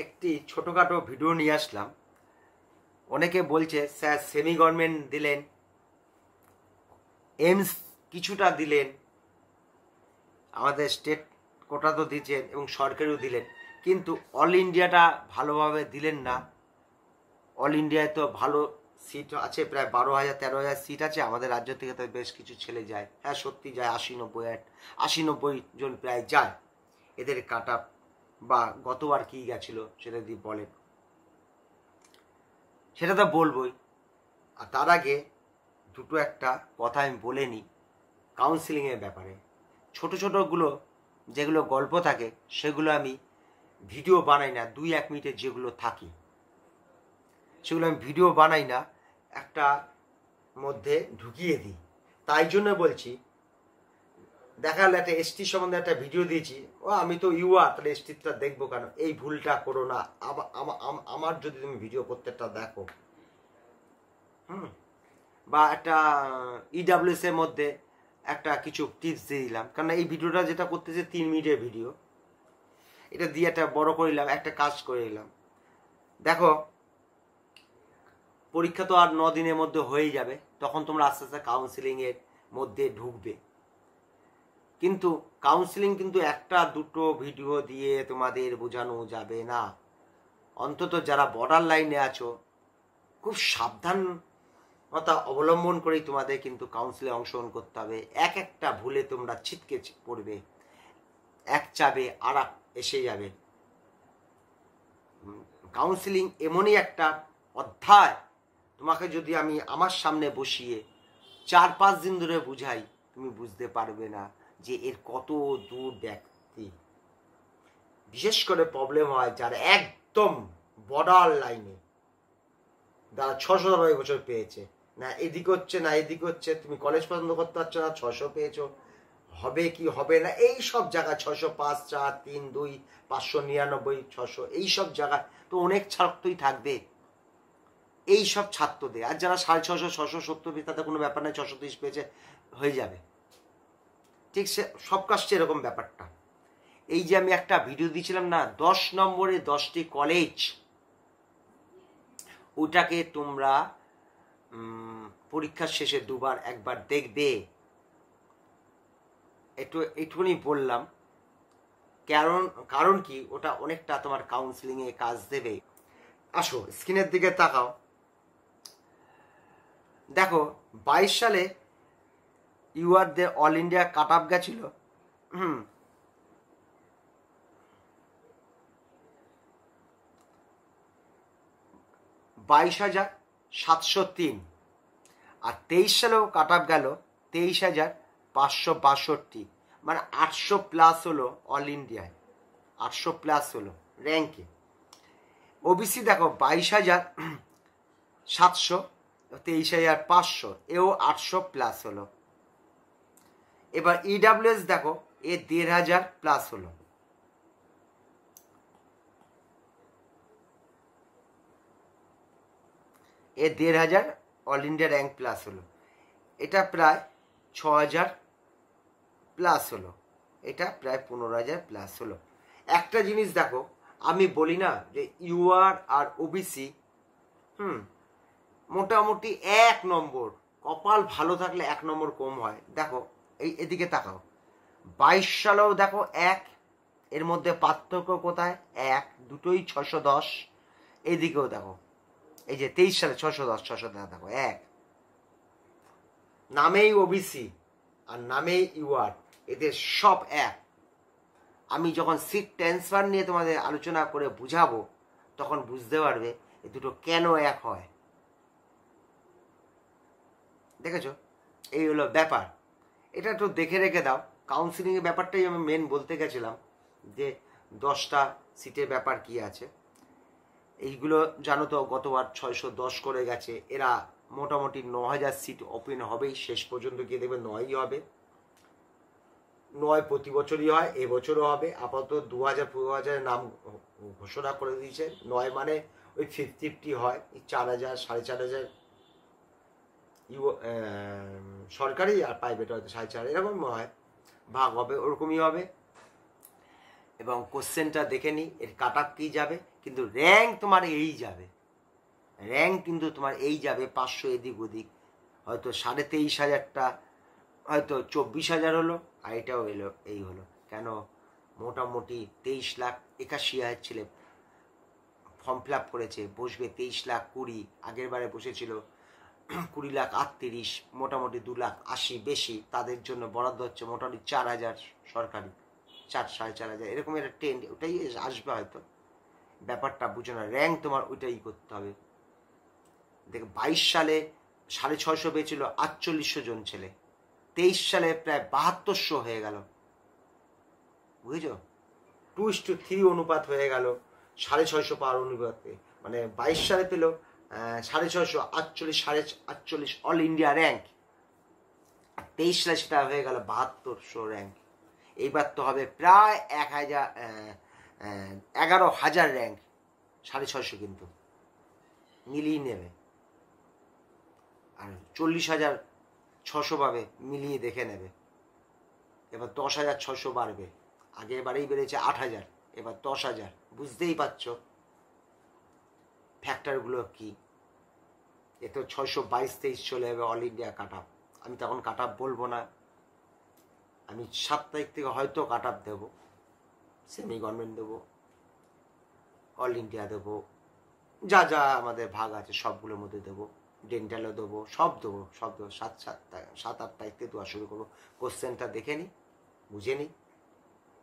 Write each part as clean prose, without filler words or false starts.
একটি ছোটোখাটো ভিডিও নিয়ে আসলাম। অনেকে বলছে স্যার সেমি গভর্নমেন্ট দিলেন, এইমস কিছুটা দিলেন, আমাদের স্টেট কোটা তো দিচ্ছেন এবং সরকারিও দিলেন, কিন্তু অল ইন্ডিয়াটা ভালোভাবে দিলেন না। অল ইন্ডিয়ায় তো ভালো সিট আছে, প্রায় 12,000 13,000 সিট আছে। আমাদের রাজ্য থেকে তো বেশ কিছু ছেলে যায়, হ্যাঁ সত্যি যায়, 80-90 জন প্রায় যায়। এদের কাট আপ বা গতবার কী গেছিল সেটা যদি বলেন, সেটা তো বলবই। আর তার আগে দুটো একটা কথা আমি বলে নিই কাউন্সিলিংয়ের ব্যাপারে। ছোটো ছোটোগুলো যেগুলো গল্প থাকে সেগুলো আমি ভিডিও বানাই না, 2-1 মিনিটের যেগুলো থাকে সেগুলো আমি ভিডিও বানাই না, একটা মধ্যে ঢুকিয়ে দিই। তাই জন্য বলছি, দেখা গেল একটা এসটি সম্বন্ধে একটা ভিডিও দিয়েছি, ও আমি তো ইউয়া, তাহলে এসটিটা দেখবো কেন? এই ভুলটা করো না। আমার যদি তুমি ভিডিও প্রত্যেকটা দেখো, বা একটা ইডাব্লিউএস এর মধ্যে একটা কিছু টিপস দিয়ে দিলাম, কারণ এই ভিডিওটা যেটা করতেছে 3 মিনিটের ভিডিও, এটা দিয়ে একটা বড় করে নিলাম, একটা কাজ করে নিলাম। দেখো, পরীক্ষা তো আর 9 দিনের মধ্যে হয়ে যাবে, তখন তোমরা আস্তে আস্তে কাউন্সিলিংয়ের মধ্যে ঢুকবে। কিন্তু কাউন্সিলিং কিন্তু একটা দুটো ভিডিও দিয়ে তোমাদের বোঝানো যাবে না। অন্তত যারা বর্ডার লাইনে আছো, খুব সাবধানতা অবলম্বন করেই তোমাদের কিন্তু কাউন্সিলে অংশগ্রহণ করতে হবে। একটা ভুলে তোমরা ছিটকে পড়বে, এক চাবে আর এসে যাবে। কাউন্সিলিং এমনই একটা অধ্যায়, তোমাকে যদি আমি আমার সামনে বসিয়ে 4-5 দিন ধরে বুঝাই, তুমি বুঝতে পারবে না যে এর কত দূর ব্যক্তি। বিশেষ করে প্রবলেম হয় যারা একদম বর্ডার লাইনে, যারা 690 বছর পেয়েছে, না এদিকে হচ্ছে না এদিকে হচ্ছে, তুমি কলেজ পছন্দ করতে পারছো না, 600 পেয়েছো, হবে কি হবে না, এই সব জায়গায় 605, 4, 3, 2, 599, 600, এই সব জায়গায় তো অনেক ছাত্রই থাকবে। এই সব ছাত্রদের, আর যারা 650, 670 পেয়েছে তাদের কোনো ব্যাপার নাই, 630 পেয়েছে হয়ে যাবে। ঠিক সে সব কাজটা এরকম ব্যাপারটা। এই যে আমি একটা ভিডিও দিয়েছিলাম না, 10 নম্বরে 10টি কলেজ, ওটাকে তোমরা পরীক্ষার শেষে দুবার একবার দেখবে। একটুখানি বললাম, কারণ কি, ওটা অনেকটা তোমার কাউন্সিলিংয়ে কাজ দেবে। আসো স্ক্রিনের দিকে তাকাও, দেখো 22 সালে ইউআরদের অল ইন্ডিয়া কাট আপ গেছিল 22,703, আর 23 সালেও কাট আপ গেল 23,562, মানে 800 প্লাস হলো অল ইন্ডিয়ায়, 800 প্লাস হলো র্যাঙ্কে। ওবিসি দেখো 22,700, 23,500, এও 800 প্লাস হলো। এবার ইডাব্লিউএস দেখো, এ 1,500 প্লাস হলো। এ 1,500 অল ইন্ডিয়া র্যাঙ্ক প্লাস হলো। এটা প্রায় 6,000 প্লাস হলো, এটা প্রায় 15,000 প্লাস হলো। একটা জিনিস দেখো, আমি বলি না যে ইউআর আর ওবিসি মোটামুটি 1 নম্বর, কপাল ভালো থাকলে 1 নম্বর কম হয়। দেখো এদিকে তাকাও, 22 সালেও দেখো 1, এর মধ্যে পার্থক্য কোথায়? 1, দুটোই 610। এইদিকেও দেখো, এই যে 23 সালে 610 দেখো 1, নামেই ওবিসি আর নামেই ইউআর, এদের সব 1। আমি যখন সিট ট্রান্সফার নিয়ে তোমাদের আলোচনা করে বুঝাবো, তখন বুঝতে পারবে এ দুটো কেন 1 হয়। দেখেছো, এই হলো ব্যাপার। এটা একটু দেখে রেখে দাও। কাউন্সিলিংয়ের ব্যাপারটাই আমি মেন বলতে গেছিলাম, যে 10টা সিটের ব্যাপার কি আছে। এইগুলো জানো তো, গতবার 610 করে গেছে। এরা মোটামুটি 9,000 সিট ওপেন হবেই, শেষ পর্যন্ত গিয়ে দেখবে 9ই হবে। 9 প্রতি বছরই হয়, এবছরও হবে। আপাতত 2,000 নাম ঘোষণা করে দিয়েছে। 9 মানে ওই 50-50 হয়, 4,000 4,500 সরকারি আর প্রাইভেট হয়তো 4,500, এরকম হয়, ভাগ হবে, ওরকমই হবে। এবং কোশ্চেনটা দেখে নিই, এর কাট আপ কী যাবে, কিন্তু র্যাঙ্ক তোমার এই যাবে, র্যাঙ্ক কিন্তু তোমার এই যাবে 500 এদিক ওদিক, হয়তো 23,500টা হয়তো 24,000 হলো, আর এটাও এলো এই হলো। কেন? মোটামুটি 23,81,000 ছেলে ফর্ম ফিল আপ করেছে, বসবে 23,20,000, আগের বারে বসেছিল 20,38,000, মোটামুটি 2,80,000 বেশি, তাদের জন্য বরাদ্দ হচ্ছে মোটামুটি 4,000 সরকারি, 4,000-4,500 এরকম একটা ট্রেন্ড, ওটাই আসবে হয়তো। ব্যাপারটা বুঝো না, র্যাঙ্ক তোমার ওইটাই করতে হবে। দেখ 22 সালে 650 পেয়েছিল 4800 জন ছেলে, 23 সালে প্রায় 7200 হয়ে গেল, বুঝেছো? 2:3 অনুপাত হয়ে গেল, 650 পাওয়ার অনুপাতে, মানে 22 সালে পেল 650, 48 অল ইন্ডিয়া র্যাঙ্ক, 23 সালে সেটা হয়ে গেল 7200 র্যাঙ্ক। এইবার তো হবে প্রায় 11,000 র্যাঙ্ক, 650 কিন্তু মিলিয়ে নেবে, আর 40,600 পাবে, মিলিয়ে দেখে নেবে। এবার 10,600 বাড়বে, আগের বারেই বেড়েছে 8,000, এবার 10,000, বুঝতেই পারছ ফ্যাক্টরগুলো কি। এ তো 622-23 চলে যাবে অল ইন্ডিয়া কাট আপ। আমি তখন কাট আপ বলবো না, আমি 7 তারিখ থেকে হয়তো কাট আপ দেবো, সেমি গভর্নমেন্ট দেবো, অল ইন্ডিয়া দেবো, যা যা আমাদের ভাগ আছে সবগুলোর মধ্যে দেবো, ডেন্টালও দেবো, সব দেবো। 7-8 তারিখ থেকে দেওয়া শুরু করবো। কোশ্চেনটা দেখে নিই, বুঝে নিই,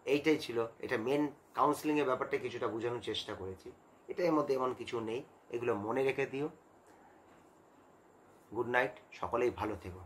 এইটাই ছিল। এটা মেন কাউন্সিলিংয়ের ব্যাপারটা কিছুটা বোঝানোর চেষ্টা করেছি, এটা এর মধ্যে এমন কিছু নেই, এগুলো মনে রেখে দিও। গুড নাইট, সকলেই ভালো থেকো।